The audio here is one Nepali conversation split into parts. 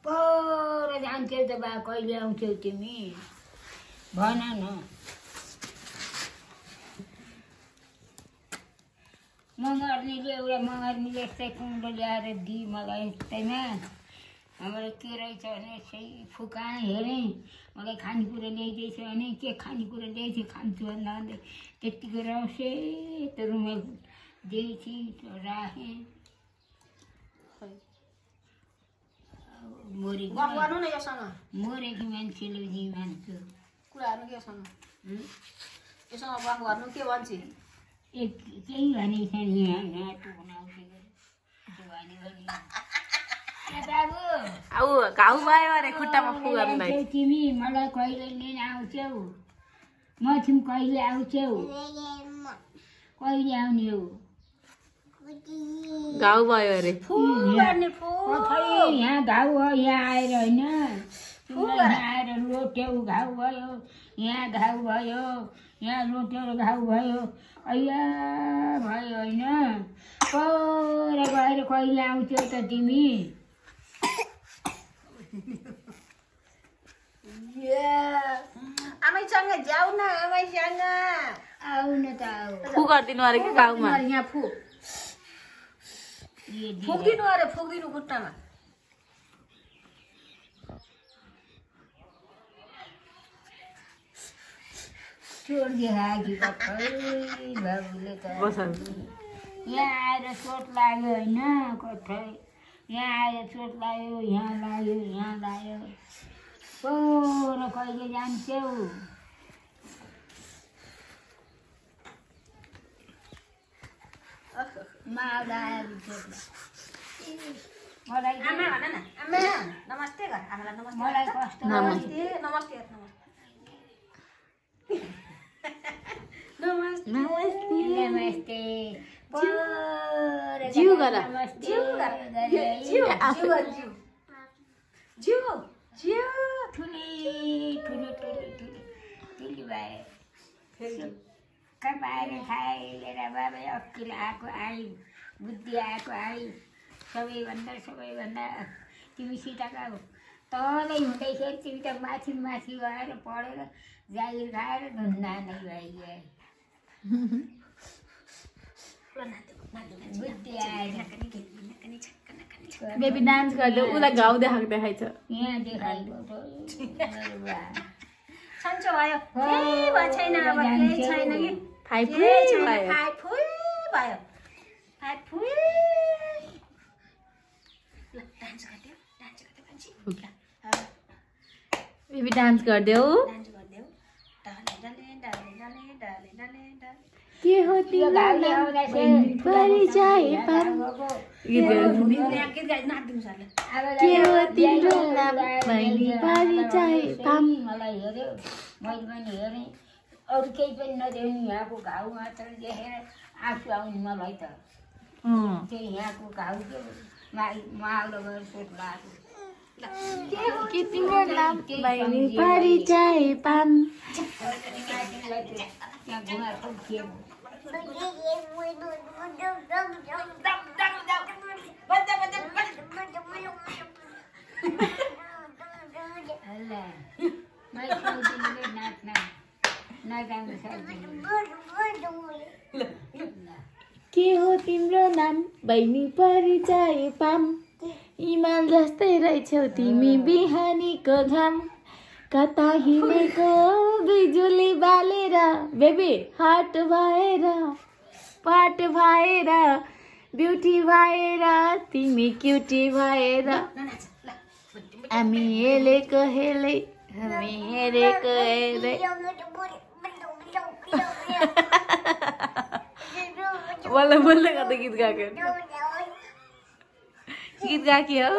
पर जान्थ्यौ त बा कहिले आउँथ्यौ तिमी भन न मगर्नीले एउटा मगर्नीले यस्तै कुण्डो ल्याएर दिई मलाई यस्तैमा हाम्रो के रहेछ भने यसै फुकाएँ हेरेँ मलाई खानेकुरा ल्याइदिएछ भने के खानेकुरा ल्याइदियो खान्छु भन्दा भन्दै त्यत्तिको सेतो रुमाल दिएपछि राखेँ मरेको मान्छेले दिई मान्छु कुराहरू केसँग यससँग गफ गर्नु के भन्छ केही भनेको छैन यहाँ टुक्नाउँदै बाबु आऊ घाउ भयो अरे खुट्टामा फु गर्दै तिमी मलाई कहिले लिन आउँछौ म तिमी कहिले आउँछौ कहिले आउने हो घाउ भयो अरे यहाँ घाउ हो यहाँ आएर होइन तिमीलाई आएर लोट्यौ घाउ भयो यहाँ घाउ भयो यहाँ लोटेर घाउ भयो अಯ್या भयो होइन पर गएर कहिले आउँछौ त तिमी आमैसँग जाऊ न आमैसँग आऊ न त आऊ फु गरिदिनु अरे कि घाउमा यहाँ फुक्दिनु अरे फुक्दिनु खुट्टामा छोडिदियो बाबुले त यहाँ आएर चोट लाग्यो होइन कठै यहाँ आएर चोट लाग्यो यहाँ लाग्यो पर कहिले जान्छौ मलाई नमस्ते गर आमालाई नमस्ते मलाई कस्तो नमस्ते नमस्ते नमस्ते नमस्ते जिउ गर जिउ ठुली भए कपाएर खाएर बाबा अक्किल आएको आई बुद्धि आएको आई सबैभन्दा तिमी सीताका तलै हुँदैथ्यो तिमी त माथि गएर पढेर जागिर खाएर धुन्दा नै भइगयो बुद्धि आएर बेबी डान्स गर्दै उलाई घाउ देखाइछ यहाँ देखाएको सन्चो भयो केही भएको छैन अब केही छैन कि फाइ भयो बेबी डान्स गरिदेऊ के हो तिम्रो परिचय पाम मलाई हेऱ्यो मैले पनि हेरेँ अरू केही पनि नदेऊ यहाँको घाउ मात्र देखेर आँसु आउने मलाई त त्यही यहाँको घाउ के माउलो गएर चोट लाग्यो के तिम्रो नाम बहिनी परिचय पाम यहाँ घुमाएको थियो के हो तिम्रो नाम बहिनी परिचय पाम हिमाल जस्तै रहेछौ तिमी बिहानीको घाम कता हिँडेको बिजुली बालेर बेबी हाट भएर पाट भएर ब्युटी भएर तिमी क्युटी भएर हामी हेलेको हेले हामी हेरेको हेरे बोल्दै गर्दा गीत गाएको गीत गाकी हो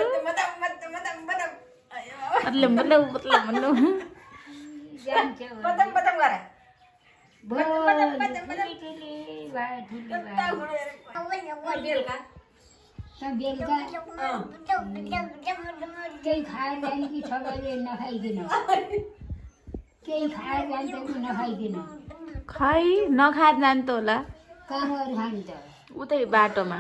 केही खाएर जाने कि सबैले नखाइदिन केही खाएर जान्छ कि नखाइदिन खै नखाएर जानु त होला कहाँ गएर खानु त उतै बाटोमा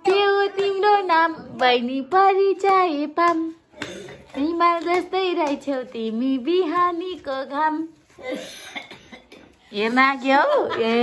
त्यो तिम्रो नाम बहिनी परिचय पाम हिमाल जस्तै रहेछौ तिमी बिहानीको घाम हेर्न के हौ ए